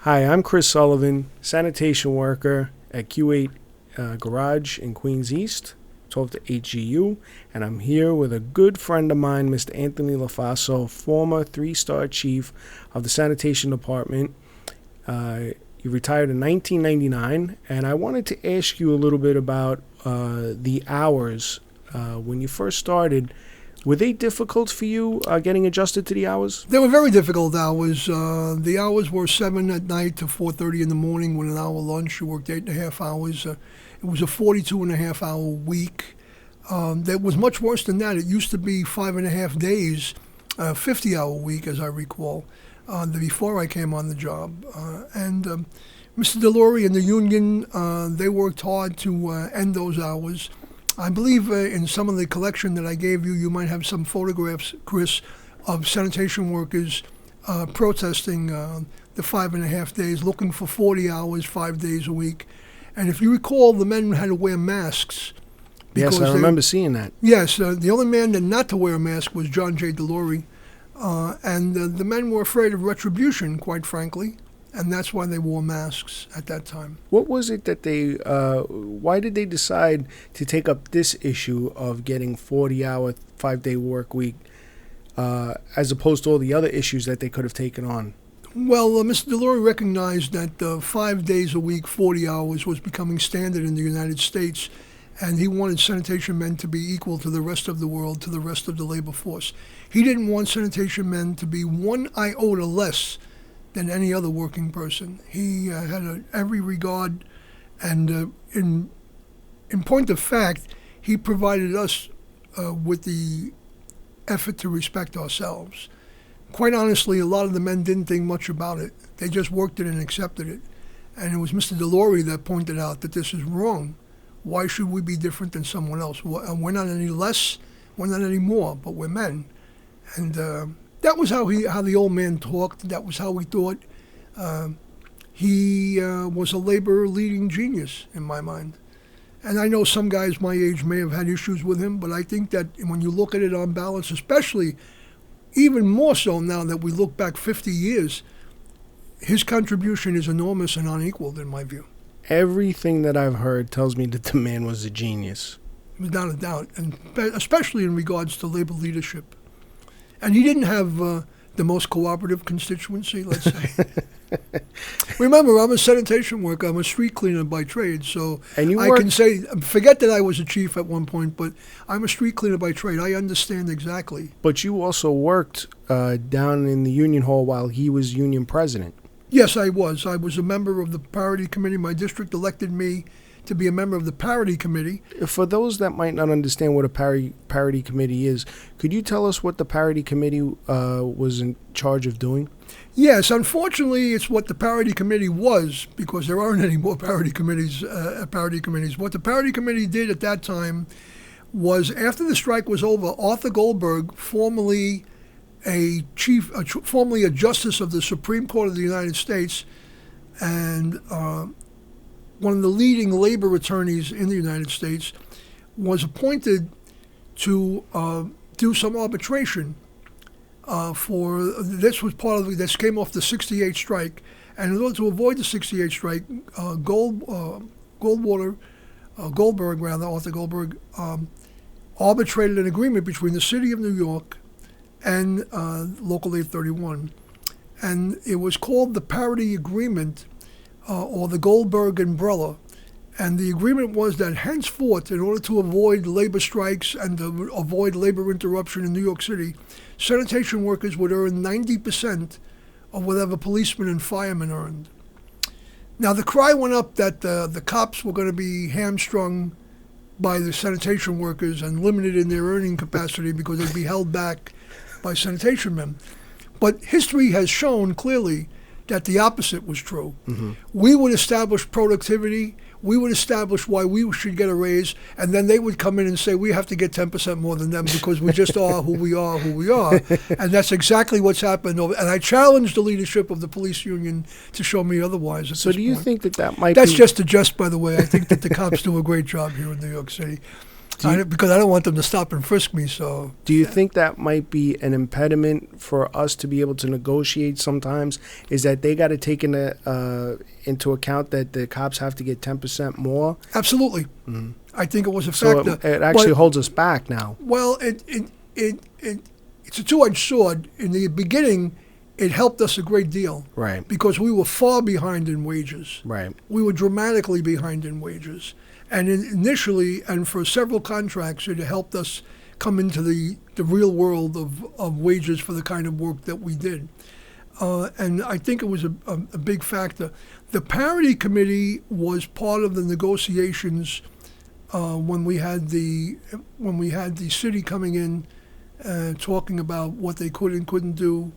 Hi, I'm Chris Sullivan, sanitation worker at Q8 Garage in Queens East, 12 to 8 GU, and I'm here with a good friend of mine, Mr. Anthony Lofaso, former 3-star chief of the sanitation department. He retired in 1999, and I wanted to ask you a little bit about the hours. When you first started, were they difficult for you getting adjusted to the hours? They were very difficult hours. The hours were 7 at night to 4:30 in the morning with an hour lunch. You worked 8.5 hours. It was a 42.5-hour week. That was much worse than that. It used to be 5.5 days, 50-hour week, as I recall, before I came on the job. And Mr. Delory and the union, they worked hard to end those hours. I believe in some of the collection that I gave you, you might have some photographs, Chris, of sanitation workers protesting the 5.5 days, looking for 40 hours, 5 days a week. And if you recall, the men had to wear masks. Yes, I remember seeing that. Yes, the only man that not to wear a mask was John J. Delory. And the men were afraid of retribution, quite frankly. And that's why they wore masks at that time. What was it that why did they decide to take up this issue of getting 40-hour, 5-day work week as opposed to all the other issues that they could have taken on? Well, Mr. Delory recognized that 5 days a week, 40 hours was becoming standard in the United States, and he wanted sanitation men to be equal to the rest of the world, to the rest of the labor force. He didn't want sanitation men to be one iota less than any other working person. He had every regard, and in point of fact, he provided us with the effort to respect ourselves. Quite honestly, a lot of the men didn't think much about it. They just worked it and accepted it. And it was Mr. Delory that pointed out that this is wrong. Why should we be different than someone else? We're not any less, we're not any more, but we're men. And that was how the old man talked. That was how he thought. He was a labor-leading genius, in my mind. And I know some guys my age may have had issues with him, but I think that when you look at it on balance, especially even more so now that we look back 50 years, his contribution is enormous and unequaled, in my view. Everything that I've heard tells me that the man was a genius. Without a doubt, and especially in regards to labor leadership. And he didn't have the most cooperative constituency, let's say. Remember, I'm a sanitation worker. I'm a street cleaner by trade, so I can say, forget that I was a chief at one point, but I'm a street cleaner by trade. I understand exactly. But you also worked down in the union hall while he was union president. Yes, I was. I was a member of the parity committee. My district elected me to be a member of the parity committee. For those that might not understand what a parity committee is, could you tell us what the parity committee was in charge of doing? Yes, unfortunately, it's what the parity committee was, because there aren't any more parity committees. What the parity committee did at that time was, after the strike was over, Arthur Goldberg, formerly a justice of the Supreme Court of the United States, and one of the leading labor attorneys in the United States, was appointed to do some arbitration for this was part of this came off the '68 strike, and in order to avoid the '68 strike, Arthur Goldberg, arbitrated an agreement between the city of New York and Local 831, and it was called the Parity Agreement, or the Goldberg Umbrella. And the agreement was that henceforth, in order to avoid labor strikes and to avoid labor interruption in New York City, sanitation workers would earn 90% of whatever policemen and firemen earned. Now, the cry went up that the cops were going to be hamstrung by the sanitation workers and limited in their earning capacity because they'd be held back by sanitation men. But history has shown clearly that the opposite was true. Mm-hmm. We would establish productivity, we would establish why we should get a raise, and then they would come in and say we have to get 10% more than them because we just are who we are. And that's exactly what's happened. And I challenge the leadership of the police union to show me otherwise. So do you think that might That's just a jest, by the way. I think that the cops do a great job here in New York City. Because I don't want them to stop and frisk me. So, Do you think that might be an impediment for us to be able to negotiate sometimes? Is that they got to take into account that the cops have to get 10% more? absolutely. I think it was a So factor. it actually But- holds us back now. Well, it's a two-edged sword. In the beginning, it helped us a great deal Right, because we were far behind in wages. right, We were dramatically behind in wages. And initially, and for several contracts, it helped us come into the real world of wages for the kind of work that we did. And I think it was a big factor. The parity committee was part of the negotiations when we had the city coming in talking about what they could and couldn't do,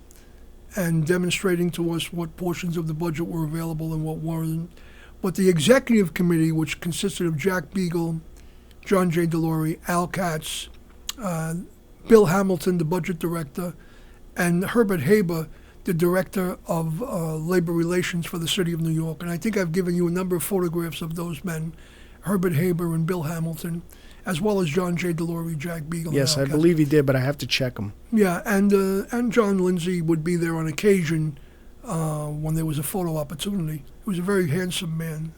and demonstrating to us what portions of the budget were available and what weren't. But the executive committee, which consisted of Jack Beagle, John J. Delory, Al Katz, Bill Hamilton, the budget director, and Herbert Haber, the director of labor relations for the city of New York. And I think I've given you a number of photographs of those men, Herbert Haber and Bill Hamilton, as well as John J. Delory, Jack Beagle. Yes, and I Al Katz. believe he did, but I have to check him. Yeah, and John Lindsay would be there on occasion when there was a photo opportunity. He was a very handsome man,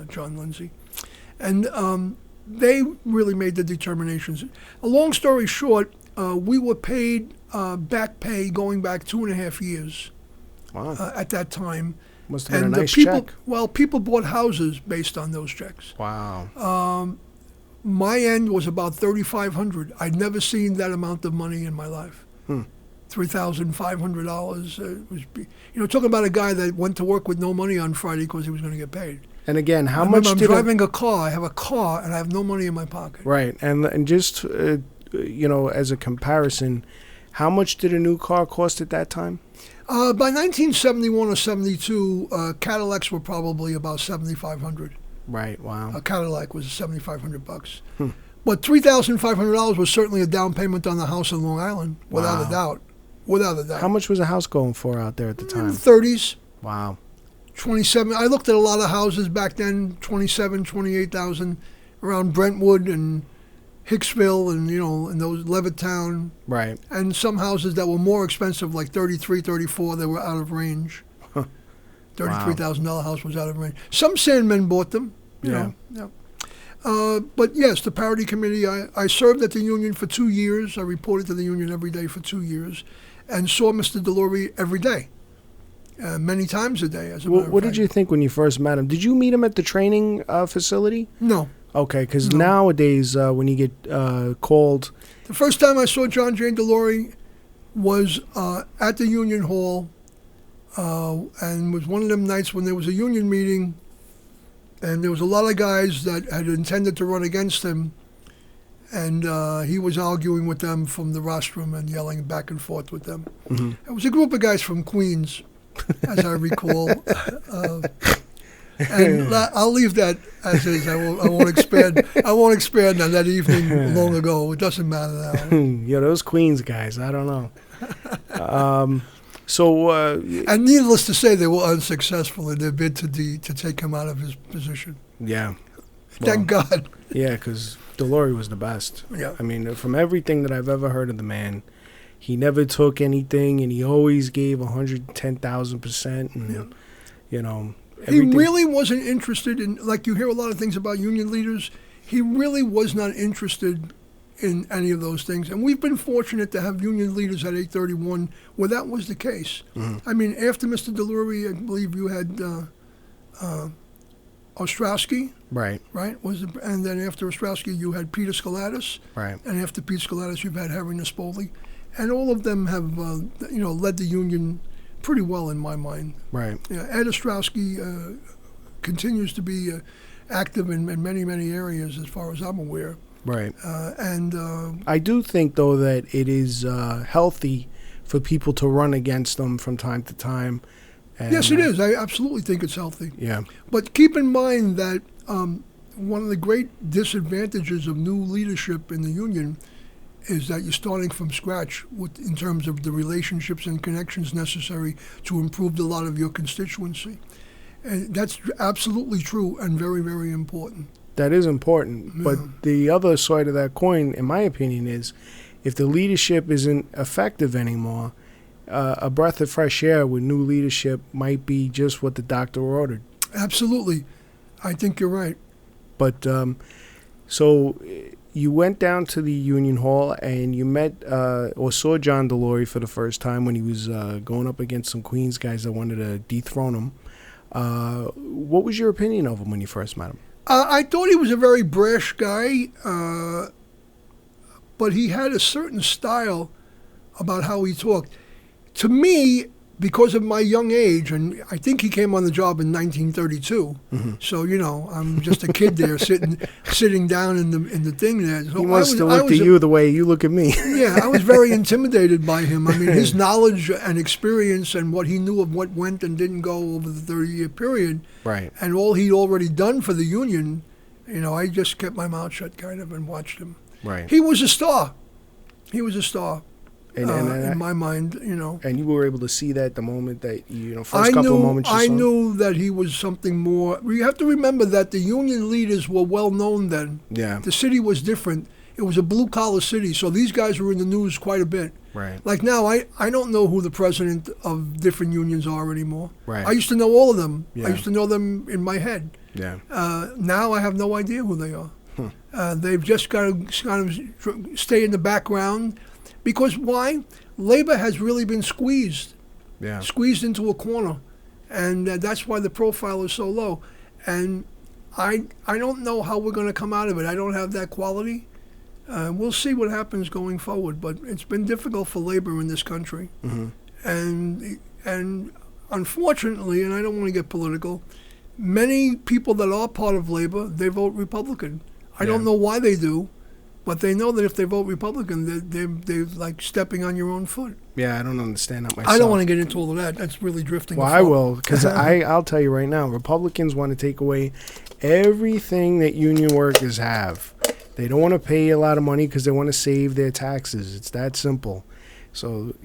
John Lindsay. And they really made the determinations. A long story short, we were paid back pay going back 2.5 years Wow, at that time. must have been And a nice people, check. well, people bought houses based on those checks. Wow, My end was about $3,500. I'd never seen that amount of money in my life. $3,500. Talking about a guy that went to work with no money on Friday because he was going to get paid. and again, how I much remember I'm did driving a car. I have a car and I have no money in my pocket. right? And just as a comparison, how much did a new car cost at that time? By 1971 or 72, Cadillacs were probably about $7,500. Right. Wow. A Cadillac was $7,500. But $3,500 was certainly a down payment on the house in Long Island, without Wow. a doubt. Without a doubt. How much was a house going for out there at the time? 30s, Wow. 27. I looked at a lot of houses back then, 27, 28,000, around Brentwood and Hicksville and, and those Levittown. Right. And some houses that were more expensive, like 33, 34, they were out of range. $33,000 house was out of range. Some sandmen bought them. You Yeah. know. But yes, the parity committee, I served at the union for 2 years. I reported to the union every day for 2 years and saw Mr. Delory every day, many times a day, as a matter of What did fact. you think when you first met him? Did you meet him at the training facility? No. Okay, because No. nowadays when you get called, The first time I saw John J. Delory was at the Union Hall, and was one of them nights when there was a union meeting, and there was a lot of guys that had intended to run against him, and he was arguing with them from the rostrum and yelling back and forth with them. It was a group of guys from Queens, as I recall. And I'll leave that as is. I won't expand. I won't expand on that evening long ago. It doesn't matter now. those Queens guys, I don't know. And needless to say, they were unsuccessful in their bid to take him out of his position. Yeah. Thank God. Yeah, because Delory was the best. Yeah. I mean, from everything that I've ever heard of the man, he never took anything, and he always gave 110,000%. And He everything. really wasn't interested in, like you hear a lot of things about union leaders, he really was not interested in any of those things. And we've been fortunate to have union leaders at 831 where that was the case. I mean, after Mr. Delory, I believe you had Ostrowski, Right. right? And then after Ostrowski, you had Peter Skalatis. Right. And after Peter Skalatis, you've had Harry Nespoli. And all of them have, led the union pretty well in my mind. Right. Yeah, Ed Ostrowski continues to be active in many, many areas as far as I'm aware. Right. And I do think, though, that it is healthy for people to run against them from time to time. And, yes, it is. I absolutely think it's healthy. Yeah. But keep in mind that one of the great disadvantages of new leadership in the union is that you're starting from scratch in terms of the relationships and connections necessary to improve a lot of your constituency. And that's absolutely true and very, very important. That is important. Yeah. But the other side of that coin, in my opinion, is if the leadership isn't effective anymore, a breath of fresh air with new leadership might be just what the doctor ordered. Absolutely. I think you're right. But so you went down to the Union Hall and you met or saw John Delory for the first time when he was going up against some Queens guys that wanted to dethrone him. What was your opinion of him when you first met him? I thought he was a very brash guy, but he had a certain style about how he talked. To me, because of my young age, and I think he came on the job in 1932, so I'm just a kid there sitting down in the thing there. So He must have looked at you the way you look at me. Yeah, I was very intimidated by him. I mean, his knowledge and experience and what he knew of what went and didn't go over the 30-year period, Right. and all he'd already done for the union, I just kept my mouth shut kind of and watched him. Right. He was a star. He was a star. And In my mind, And you were able to see that the moment that, first couple of moments you saw I him? knew that he was something more. You have to remember that the union leaders were well known then. Yeah. The city was different. It was a blue-collar city, so these guys were in the news quite a bit. Right. Like now, I don't know who the president of different unions are anymore. Right. I used to know all of them. Yeah. I used to know them in my head. Yeah. Now I have no idea who they are. They've just got to kind of stay in the background. Because why? Labor has really been squeezed into a corner, and that's why the profile is so low. And I don't know how we're going to come out of it. I don't have that quality. We'll see what happens going forward, but it's been difficult for labor in this country. And unfortunately, and I don't want to get political, many people that are part of labor, they vote Republican. I don't know why they do. But they know that if they vote Republican, they're like stepping on your own foot. Yeah, I don't understand that myself. I don't want to get into all of that. That's really drifting. Well, I will, because I'll tell you right now, Republicans want to take away everything that union workers have. They don't want to pay a lot of money because they want to save their taxes. It's that simple. So,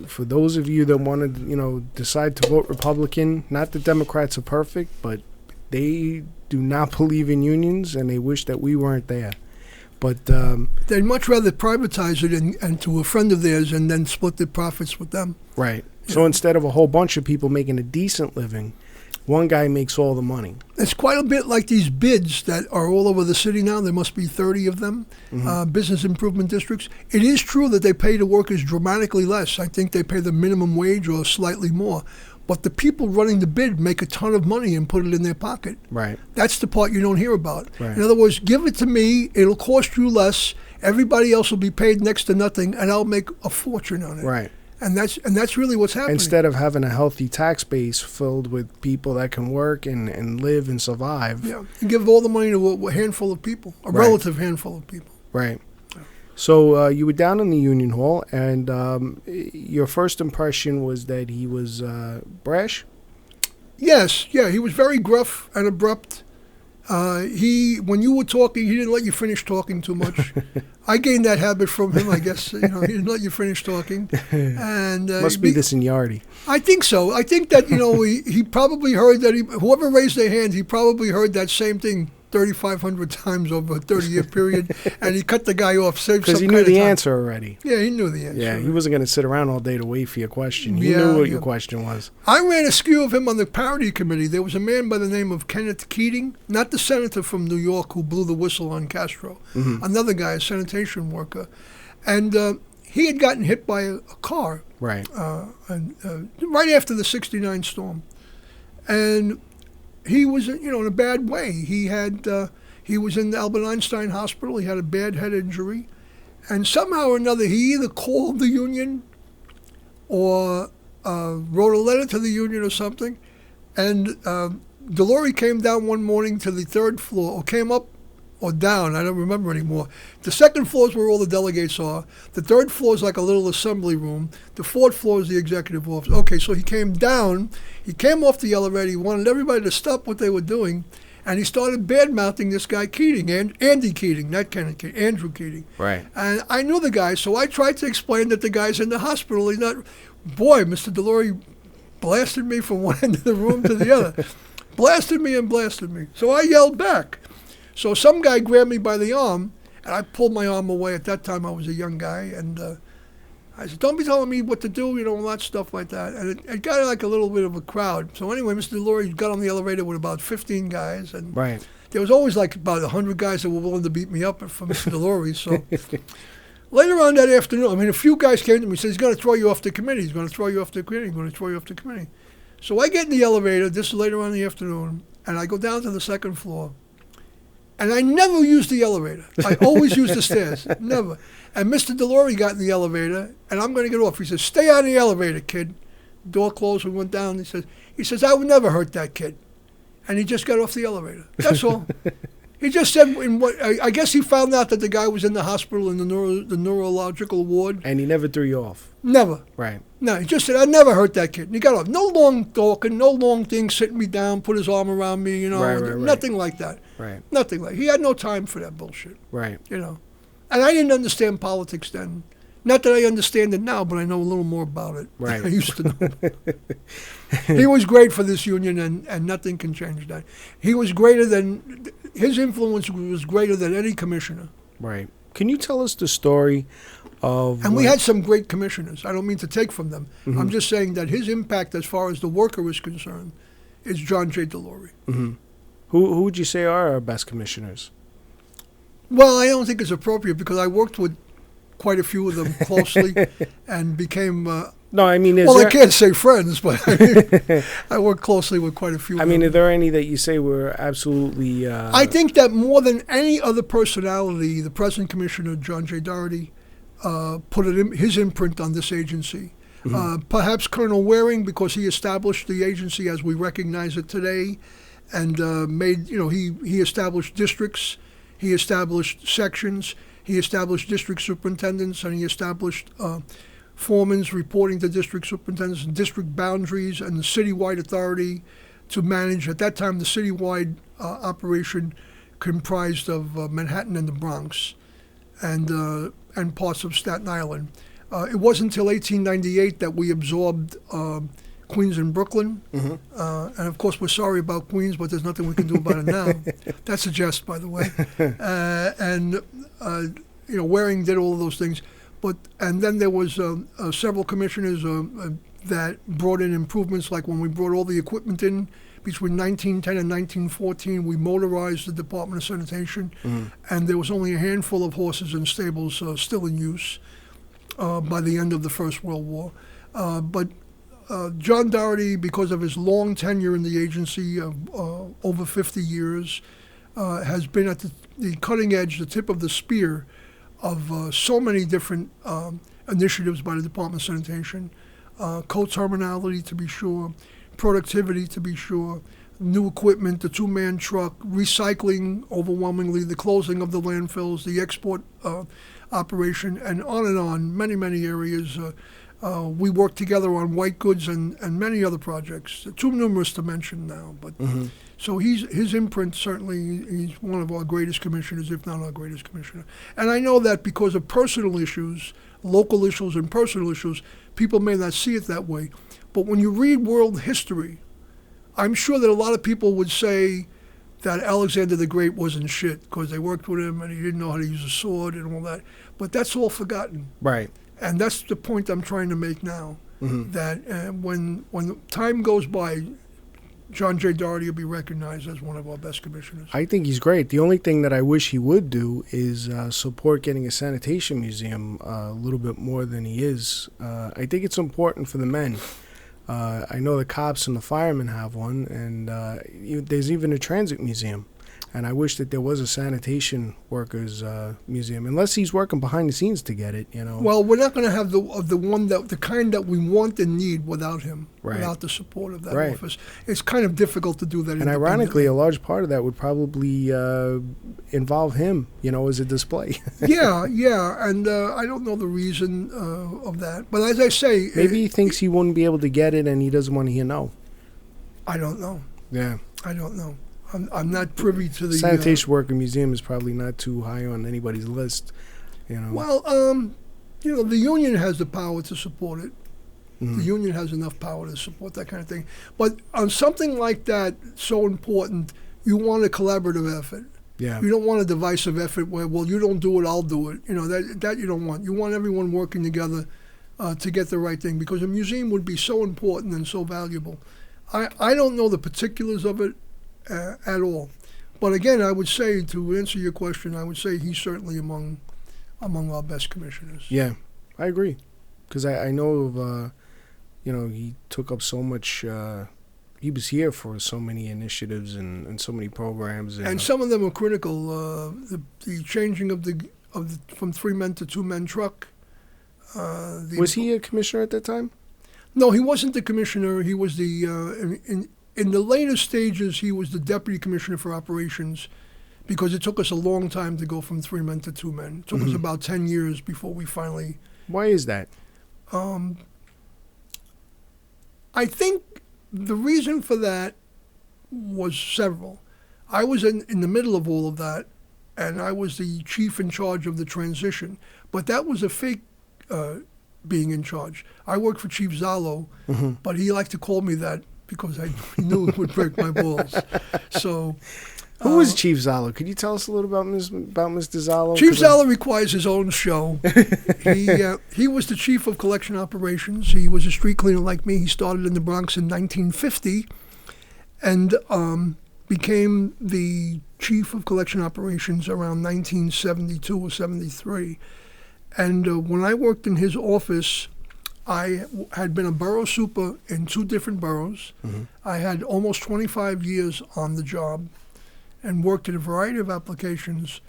for those of you that want to, decide to vote Republican, not that Democrats are perfect, but they do not believe in unions, and they wish that we weren't there. But they'd much rather privatize it and to a friend of theirs and then split the profits with them. Right. So instead of a whole bunch of people making a decent living, one guy makes all the money. It's quite a bit like these bids that are all over the city now. There must be 30 of them, business improvement districts. It is true that they pay the workers dramatically less. I think they pay the minimum wage or slightly more. But the people running the bid make a ton of money and put it in their pocket. Right. That's the part you don't hear about. Right. In other words, give it to me, it'll cost you less, everybody else will be paid next to nothing, and I'll make a fortune on it. Right. And that's really what's happening. Instead of having a healthy tax base filled with people that can work and live and survive. Yeah. You give all the money to a handful of people, a relative handful of people. Right. So you were down in the Union Hall, and your first impression was that he was brash? Yes, yeah, he was very gruff and abrupt. When you were talking, he didn't let you finish talking too much. I gained that habit from him, I guess. He didn't let you finish talking. And must be the seniority. I think so. I think that he probably heard that whoever raised their hand, he probably heard that same thing 3,500 times over a 30-year period, and he cut the guy off. Because he knew the answer already. Yeah, he knew the answer. Yeah, he wasn't going to sit around all day to wait for your question. He knew what your question was. I ran a skew of him on the parity committee. There was a man by the name of Kenneth Keating, not the senator from New York who blew the whistle on Castro. Another guy, a sanitation worker. And he had gotten hit by a car. Right. Right after the 69 storm. And he was, in a bad way. He was in the Albert Einstein Hospital. He had a bad head injury. And somehow or another, he either called the union or wrote a letter to the union or something. And Delory came down one morning to the third floor, or came up or down, I don't remember anymore. The second floor is where all the delegates are. The third floor is like a little assembly room. The fourth floor is the executive office. Okay, so he came down. He came off the elevator. He wanted everybody to stop what they were doing. And he started bad-mouthing this guy Keating, Andy Keating, not Kenneth Keating, Andrew Keating. Right. And I knew the guy, so I tried to explain that the guy's in the hospital. Boy, Mr. Delory blasted me from one end of the room to the other. Blasted me and blasted me. So I yelled back. So some guy grabbed me by the arm, and I pulled my arm away. At that time, I was a young guy, and I said, "Don't be telling me what to do," all that stuff like that. And it got like a little bit of a crowd. So anyway, Mr. Delory got on the elevator with about 15 guys, and Right. there was always like about 100 guys that were willing to beat me up for Mr. Delory. So later on that afternoon, a few guys came to me and said, "He's going to throw you off the committee. He's going to throw you off the committee. He's going to throw you off the committee." So I get in the elevator. This is later on in the afternoon, and I go down to the second floor. And I never used the elevator. I always used the stairs. Never. And Mr. Delory got in the elevator, and I'm going to get off. He says, "Stay out of the elevator, kid." Door closed. We went down. He says, "I would never hurt that kid." And he just got off the elevator. That's all. He just said, I guess he found out that the guy was in the hospital in the neurological ward. And he never threw you off. Never. Right. No, he just said, "I never hurt that kid." And he got off. No long talking, no long thing, sitting me down, put his arm around me, Right. Nothing like that. Right. Nothing like. He had no time for that bullshit. Right. And I didn't understand politics then. Not that I understand it now, but I know a little more about it. Right. I used to know. He was great for this union, and nothing can change that. His influence was greater than any commissioner. Right. Can you tell us the story of... And we had some great commissioners. I don't mean to take from them. Mm-hmm. I'm just saying that his impact as far as the worker is concerned is John J. Delory. Mm-hmm. Who would you say are our best commissioners? Well, I don't think it's appropriate because I worked with quite a few of them closely and became... No, I mean... I can't say friends, but I worked closely with quite a few of them. are there any that you say were absolutely... I think that more than any other personality, the present commissioner, John J. Doherty, put his imprint on this agency. Mm-hmm. Perhaps Colonel Waring, because he established the agency as we recognize it today, and he established districts, he established sections, he established district superintendents, and he established foremans reporting to district superintendents and district boundaries and the citywide authority to manage. At that time, the citywide operation comprised of Manhattan and the Bronx and parts of Staten Island. It wasn't until 1898 that we absorbed Queens and Brooklyn. Mm-hmm. And of course, we're sorry about Queens, but there's nothing we can do about it now. That's a jest, by the way. Waring did all of those things. And then there was several commissioners that brought in improvements, like when we brought all the equipment in between 1910 and 1914, we motorized the Department of Sanitation, and there was only a handful of horses and stables still in use by the end of the First World War. But John Doherty, because of his long tenure in the agency of over 50 years, has been at the cutting edge, the tip of the spear of so many different initiatives by the Department of Sanitation, co-terminality to be sure, productivity to be sure, new equipment, the two-man truck, recycling overwhelmingly, the closing of the landfills, the export operation, and on, many, many areas. We work together on white goods and many other projects, too numerous to mention now. But so his imprint, certainly, he's one of our greatest commissioners, if not our greatest commissioner. And I know that because of personal issues, local issues and personal issues, people may not see it that way. But when you read world history, I'm sure that a lot of people would say that Alexander the Great wasn't shit because they worked with him and he didn't know how to use a sword and all that. But that's all forgotten. Right. And that's the point I'm trying to make now, that when time goes by, John J. Doherty will be recognized as one of our best commissioners. I think he's great. The only thing that I wish he would do is support getting a sanitation museum a little bit more than he is. I think it's important for the men. I know the cops and the firemen have one, and there's even a transit museum. And I wish that there was a sanitation workers museum, unless he's working behind the scenes to get it. Well, we're not going to have the kind that we want and need without him, right, without the support of that right, office. It's kind of difficult to do that. And ironically, a large part of that would probably involve him, as a display. yeah, and I don't know the reason of that, but as I say, maybe he thinks he wouldn't be able to get it, and he doesn't want to hear no. I don't know. Yeah, I don't know. I'm not privy to the... Sanitation Worker Museum is probably not too high on anybody's list, Well, the union has the power to support it. The union has enough power to support that kind of thing. But on something like that, so important, you want a collaborative effort. Yeah. You don't want a divisive effort where, well, you don't do it, I'll do it. That you don't want. You want everyone working together to get the right thing, because a museum would be so important and so valuable. I don't know the particulars of it at all. But again, I would say, to answer your question, I would say he's certainly among our best commissioners. Yeah, I agree. Because I know of, he took up so much, he was here for so many initiatives and so many programs. And some of them were critical. The changing of the from 3-men to 2-men truck. Was he a commissioner at that time? No, he wasn't the commissioner. He was in the later stages, he was the deputy commissioner for operations, because it took us a long time to go from 3-men to 2-men. It took us about 10 years before we finally... Why is that? I think the reason for that was several. I was in the middle of all of that, and I was the chief in charge of the transition. But that was a fake being in charge. I worked for Chief Zalo, but he liked to call me that because he knew it would break my balls. So, who was Chief Zalo? Could you tell us a little about Mr. Zalo? Chief Zalo requires his own show. He was the chief of collection operations. He was a street cleaner like me. He started in the Bronx in 1950 and became the chief of collection operations around 1972 or 73. And when I worked in his office, I had been a borough super in 2 different boroughs. I had almost 25 years on the job and worked in a variety of applications.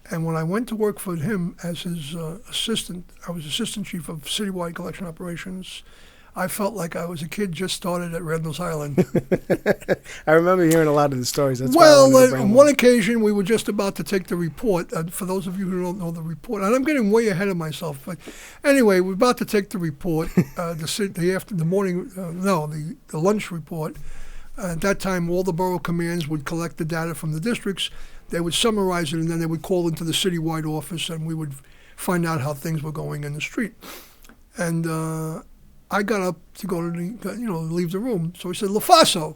And when I went to work for him as his assistant, I was assistant chief of citywide collection operations. I felt like I was a kid just started at Randall's Island. I remember hearing a lot of the stories. That's on one occasion, we were just about to take the report. For those of you who don't know the report, and I'm getting way ahead of myself, but anyway, we're about to take the report, the lunch report. At that time, all the borough commands would collect the data from the districts. They would summarize it, and then they would call into the citywide office, and we would find out how things were going in the street. And I got up to go to leave the room. So he said, "Lofaso."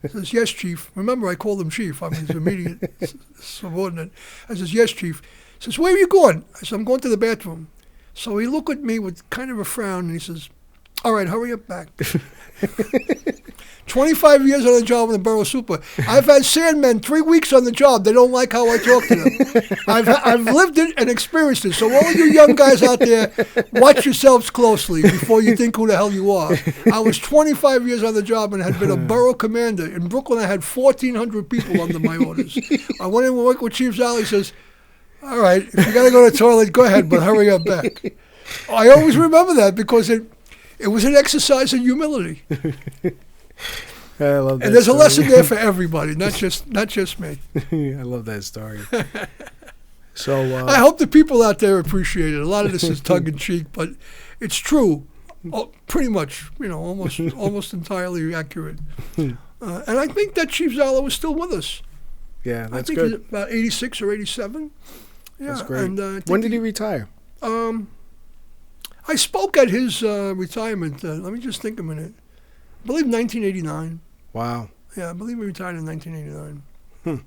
I says, "Yes, Chief." Remember, I called him Chief. I'm his immediate subordinate. I says, "Yes, Chief." He says, "Where are you going?" I said, "I'm going to the bathroom." So he looked at me with kind of a frown, and he says, "All right, hurry up back." 25 years on the job in the borough super. I've had sandmen 3 weeks on the job. They don't like how I talk to them. I've lived it and experienced it. So all of you young guys out there, watch yourselves closely before you think who the hell you are. I was 25 years on the job and had been a borough commander. In Brooklyn, I had 1,400 people under my orders. I went in and worked with Chief Zally. He says, "All right, if you got to go to the toilet, go ahead, but hurry up back." I always remember that because it was an exercise in humility. I love that. And there's story. a lesson there for everybody, not just me. I love that story. So I hope the people out there appreciate it. A lot of this is tongue in cheek, but it's true. Pretty much, almost entirely accurate. And I think that Chief Zalo is still with us. Yeah, that's I think good. he's about 86 or 87. Yeah, that's great. And when did he retire? I spoke at his retirement. Let me just think a minute. I believe 1989. Wow. Yeah, I believe he retired in 1989.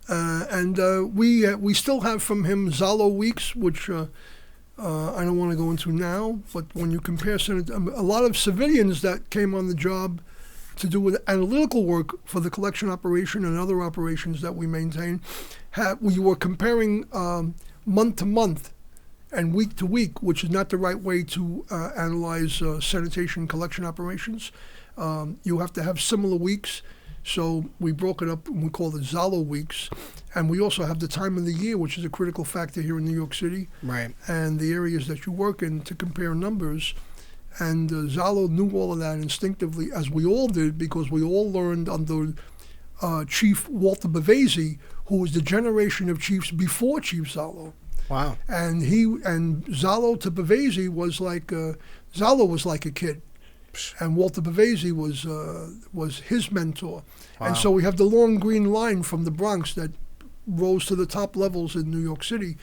And we still have from him Zalo Weeks, which I don't want to go into now, but when you compare a lot of civilians that came on the job to do with analytical work for the collection operation and other operations that we maintain, we were comparing month to month and week to week, which is not the right way to analyze sanitation collection operations. You have to have similar weeks. So we broke it up and we called it Zalo Weeks. And we also have the time of the year, which is a critical factor here in New York City. Right. And the areas that you work in to compare numbers. And Zalo knew all of that instinctively, as we all did, because we all learned under Chief Walter Bavasi, who was the generation of chiefs before Chief Zalo. Wow. And Zalo to Bavasi was like Zalo was like a kid, and Walter Bavasi was his mentor. Wow. And so we have the long green line from the Bronx that rose to the top levels in New York City.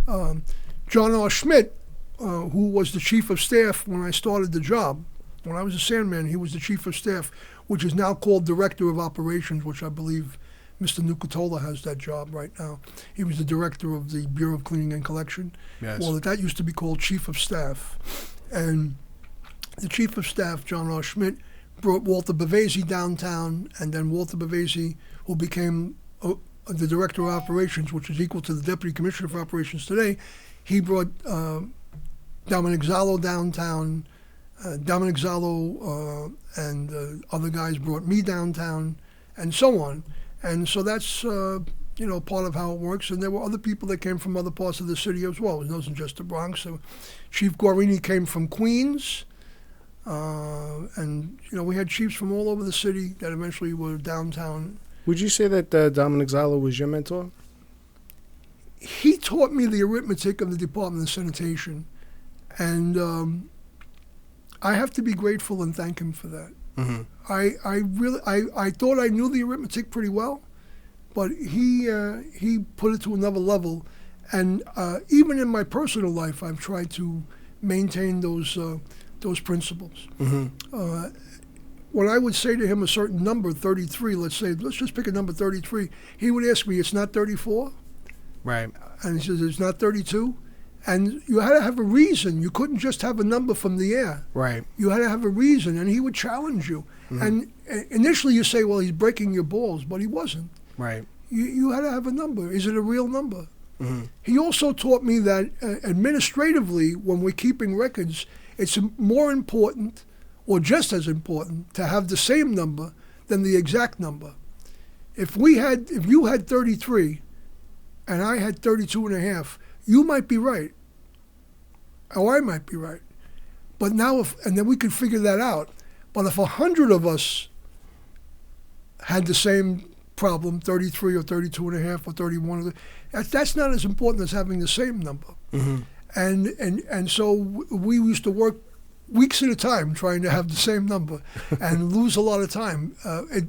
John R. Schmidt, who was the chief of staff when I started the job, when I was a Sandman, he was the chief of staff, which is now called Director of Operations, which I believe Mr. Nucatola has that job right now. He was the director of the Bureau of Cleaning and Collection. Yes. Well, that used to be called Chief of Staff. And the Chief of Staff, John R. Schmidt, brought Walter Bavesi downtown, and then Walter Bavesi, who became the Director of Operations, which is equal to the Deputy Commissioner for Operations today, he brought Dominic Zallo downtown. Dominic Zallo and other guys brought me downtown, and so on. And so that's part of how it works. And there were other people that came from other parts of the city as well. It wasn't just the Bronx. So Chief Guarini came from Queens, and we had chiefs from all over the city that eventually were downtown. Would you say that Dominic Zallo was your mentor? He taught me the arithmetic of the Department of Sanitation, and I have to be grateful and thank him for that. Mm-hmm. I thought I knew the arithmetic pretty well, but he put it to another level, and even in my personal life, I've tried to maintain those principles. Mm-hmm. When I would say to him a certain number, 33, let's just pick a number 33, he would ask me, "It's not 34?" Right. And he says, "It's not 32?" And you had to have a reason. You couldn't just have a number from the air. Right. You had to have a reason, and he would challenge you. Mm-hmm. And initially you say, well, he's breaking your balls, but he wasn't. Right. You had to have a number. Is it a real number? Mm-hmm. He also taught me that administratively, when we're keeping records, it's more important, or just as important, to have the same number than the exact number. If you had 33 and I had 32 and a half, you might be right, or I might be right. But now, and then we could figure that out. But if 100 of us had the same problem, 33 or 32 and a half or 31, that's not as important as having the same number. Mm-hmm. And so we used to work weeks at a time trying to have the same number and lose a lot of time.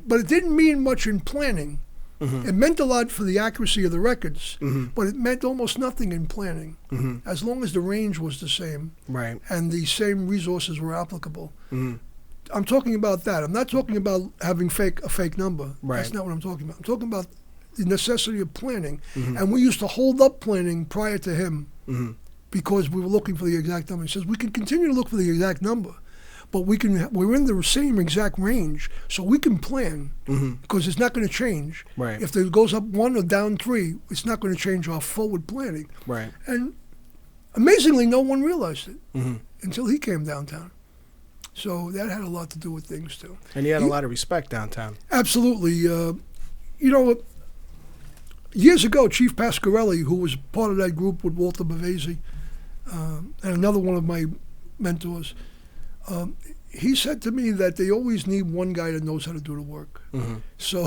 But it didn't mean much in planning. Mm-hmm. It meant a lot for the accuracy of the records, mm-hmm. but it meant almost nothing in planning, mm-hmm. as long as the range was the same, right, and the same resources were applicable. Mm-hmm. I'm talking about that. I'm not talking about having a fake number. Right. That's not what I'm talking about. I'm talking about the necessity of planning. Mm-hmm. And we used to hold up planning prior to him mm-hmm. because we were looking for the exact number. He says, we can continue to look for the exact number, but we're in the same exact range, so we can plan, mm-hmm. because it's not going to change. Right. If it goes up 1 or down 3, it's not going to change our forward planning. Right. And amazingly, no one realized it mm-hmm. until he came downtown. So that had a lot to do with things, too. And he had a lot of respect downtown. Absolutely. Years ago, Chief Pasquarelli, who was part of that group with Walter Bavesi, and another one of my mentors, he said to me that they always need one guy that knows how to do the work. Mm-hmm. So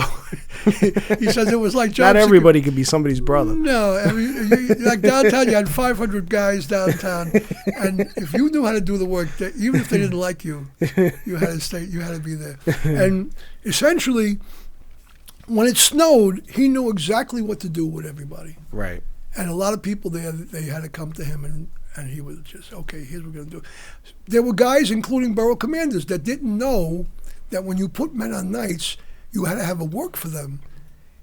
he says it was like job not everybody could be somebody's brother. No, I mean, like downtown, you had 500 guys downtown, and if you knew how to do the work, even if they didn't like you, you had to stay. You had to be there. And essentially, when it snowed, he knew exactly what to do with everybody. Right. And a lot of people they had to come to him, and he was just, okay, here's what we're going to do. There were guys, including borough commanders, that didn't know that when you put men on nights, you had to have a work for them.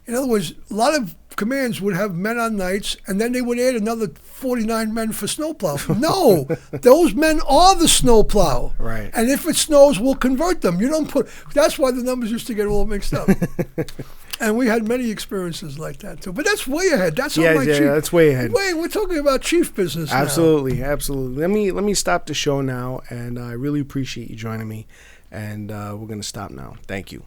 In other words, a lot of commands would have men on nights, and then they would add another 49 men for snowplow. No, those men are the snowplow. Right. And if it snows, we'll convert them. You don't put. That's why the numbers used to get all mixed up. And we had many experiences like that too. But that's way ahead. That's all my chief. Yeah, that's way ahead. We're talking about chief business now. Absolutely. Let me stop the show now, and I really appreciate you joining me. And we're going to stop now. Thank you.